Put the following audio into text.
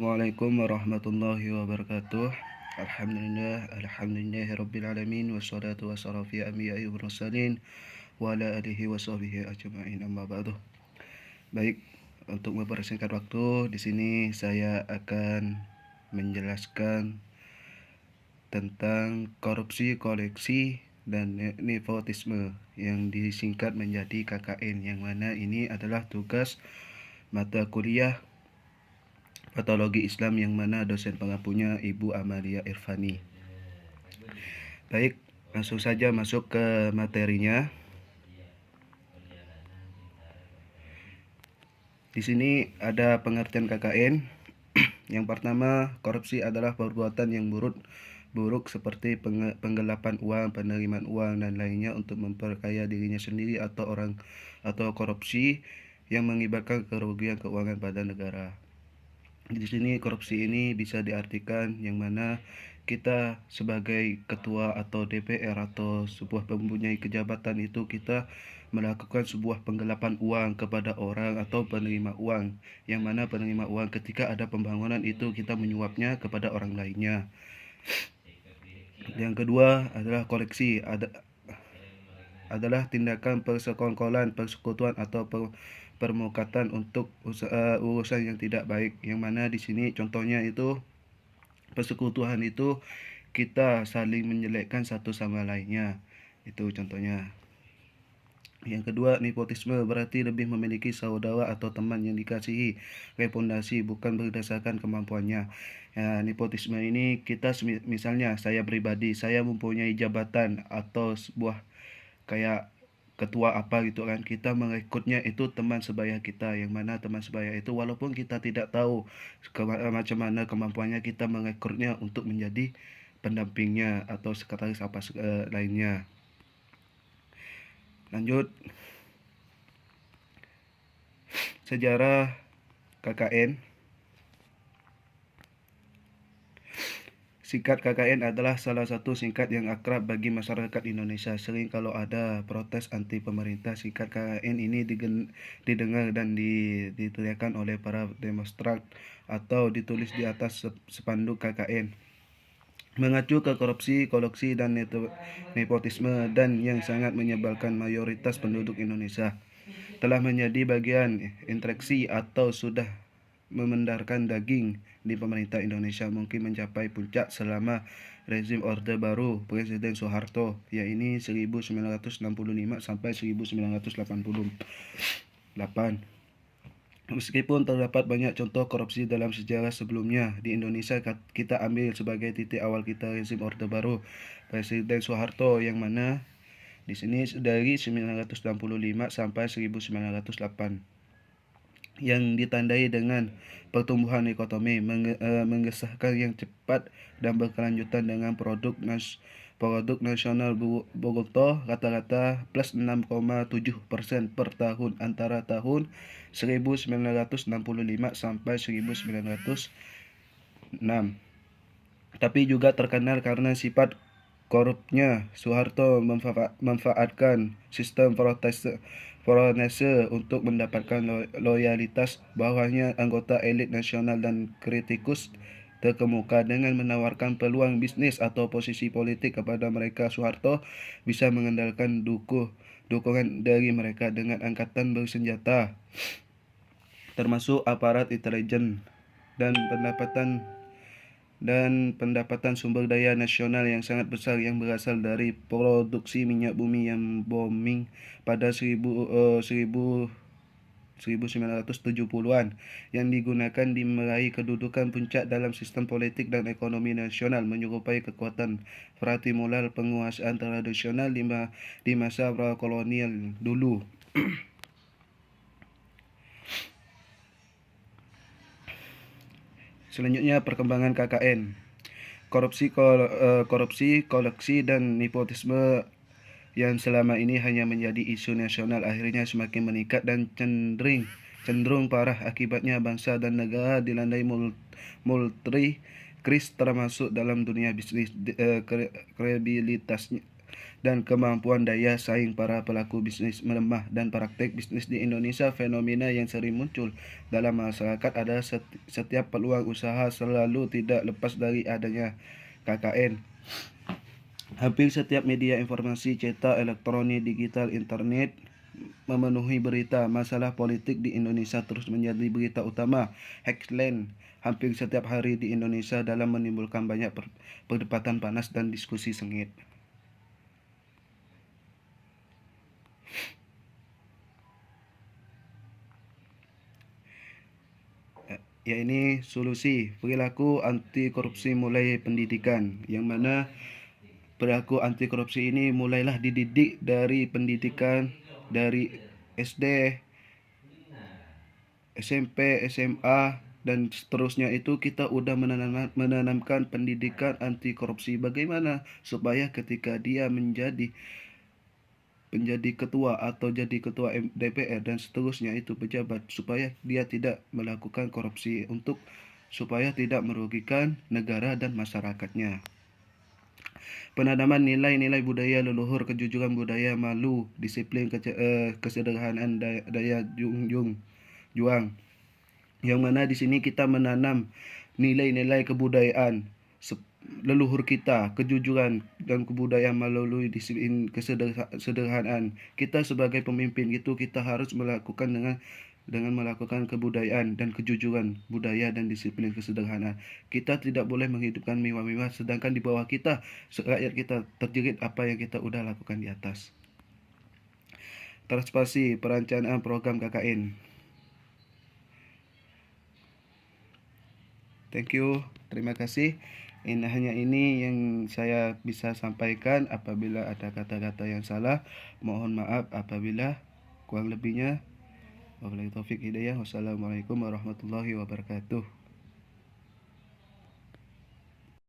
Assalamualaikum warahmatullahi wabarakatuh. Alhamdulillahirabbil alamin wassalatu wassalamu fi anbiya'i wal mursalin wa ala alihi wa sahbihi ajma'in amma ba'du. Baik, untuk mempersingkat waktu, di sini saya akan menjelaskan tentang korupsi, koleksi dan nepotisme yang disingkat menjadi KKN, yang mana ini adalah tugas mata kuliah Patologi Islam yang mana dosen pengampunya Ibu Amalia Irfani. Baik, langsung saja masuk ke materinya. Di sini ada pengertian KKN. Yang pertama, korupsi adalah perbuatan yang buruk seperti penggelapan uang, penerimaan uang dan lainnya untuk memperkaya dirinya sendiri atau korupsi yang mengakibatkan kerugian keuangan pada negara. Di sini korupsi ini bisa diartikan yang mana kita sebagai ketua atau DPR atau sebuah mempunyai kejabatan itu kita melakukan sebuah penggelapan uang kepada orang atau penerima uang, yang mana penerima uang ketika ada pembangunan itu kita menyuapnya kepada orang lainnya. Yang kedua adalah koleksi, adalah tindakan persekongkolan, persekutuan atau permukatan untuk urusan yang tidak baik, yang mana di sini contohnya itu persekutuan itu kita saling menjelekkan satu sama lainnya, itu contohnya. Yang kedua, nepotisme berarti lebih memiliki saudara atau teman yang dikasihi rekomendasi bukan berdasarkan kemampuannya. Ya, nepotisme ini kita misalnya saya pribadi, saya mempunyai jabatan atau sebuah kayak ketua apa gitu kan, kita merekrutnya itu teman sebaya kita, yang mana teman sebaya itu walaupun kita tidak tahu macam mana kemampuannya, kita merekrutnya untuk menjadi pendampingnya atau sekretaris apa lainnya. Lanjut, sejarah KKN. Singkat KKN adalah salah satu singkat yang akrab bagi masyarakat Indonesia. Sering kalau ada protes anti pemerintah, singkat KKN ini didengar dan diteriakan oleh para demonstran atau ditulis di atas spanduk KKN. Mengacu ke korupsi, kolusi, dan nepotisme dan yang sangat menyebalkan mayoritas penduduk Indonesia telah menjadi bagian interaksi atau sudah memendarkan daging di pemerintah Indonesia, mungkin mencapai puncak selama rezim Orde Baru Presiden Soeharto, yaitu 1965 sampai 1988. Meskipun terdapat banyak contoh korupsi dalam sejarah sebelumnya, di Indonesia kita ambil sebagai titik awal kita rezim Orde Baru Presiden Soeharto, yang mana di sini dari 1965 sampai 1908, yang ditandai dengan pertumbuhan ekonomi menggesahkan yang cepat dan berkelanjutan dengan produk nasional bruto rata-rata plus 6,7% per tahun antara tahun 1965 sampai 1906. Tapi juga terkenal karena sifat korupnya. Soeharto memanfaatkan sistem protese untuk mendapatkan loyalitas bawahnya anggota elit nasional dan kritikus terkemuka dengan menawarkan peluang bisnis atau posisi politik kepada mereka. Soeharto bisa mengandalkan dukungan dari mereka dengan angkatan bersenjata, termasuk aparat intelijen dan pendapatan sumber daya nasional yang sangat besar yang berasal dari produksi minyak bumi yang booming pada 1970-an, yang digunakan di meraih kedudukan puncak dalam sistem politik dan ekonomi nasional, menyerupai kekuatan pratimolal penguasaan tradisional di masa prakolonial dulu. Selanjutnya, perkembangan KKN. Korupsi, koleksi, dan nepotisme yang selama ini hanya menjadi isu nasional akhirnya semakin meningkat dan cenderung parah. Akibatnya bangsa dan negara dilandai multi krisis, termasuk dalam dunia bisnis. dan kemampuan daya saing para pelaku bisnis melemah, dan praktek bisnis di Indonesia. Fenomena yang sering muncul dalam masyarakat adalah setiap peluang usaha selalu tidak lepas dari adanya KKN. Hampir setiap media informasi cetak, elektronik, digital, internet memenuhi berita. Masalah politik di Indonesia terus menjadi berita utama headline hampir setiap hari di Indonesia dalam menimbulkan banyak perdebatan panas dan diskusi sengit. Ya, ini solusi perilaku anti korupsi mulai pendidikan, yang mana perilaku anti korupsi ini mulailah dididik dari pendidikan, dari SD, SMP, SMA, dan seterusnya. Itu kita udah menanamkan pendidikan anti korupsi. Bagaimana supaya ketika dia menjadi ketua atau jadi ketua DPR dan seterusnya, itu pejabat, supaya dia tidak melakukan korupsi, supaya tidak merugikan negara dan masyarakatnya. Penanaman nilai-nilai budaya leluhur, kejujuran budaya, malu, disiplin, kesederhanaan, daya juang. Yang mana di sini kita menanam nilai-nilai kebudayaan leluhur kita, kejujuran dan kebudayaan melalui disiplin, kesederhanaan. Kita sebagai pemimpin itu kita harus melakukan dengan melakukan kebudayaan dan kejujuran budaya dan disiplin kesederhanaan. Kita tidak boleh menghidupkan mewah-mewah sedangkan di bawah kita, rakyat kita, terjerit apa yang kita udah lakukan di atas. Transparansi perencanaan program KKN. Thank you, terima kasih. Hanya ini yang saya bisa sampaikan. Apabila ada kata-kata yang salah, mohon maaf. Apabila kurang lebihnya, wabillahi taufik hidayah. Wassalamualaikum warahmatullahi wabarakatuh.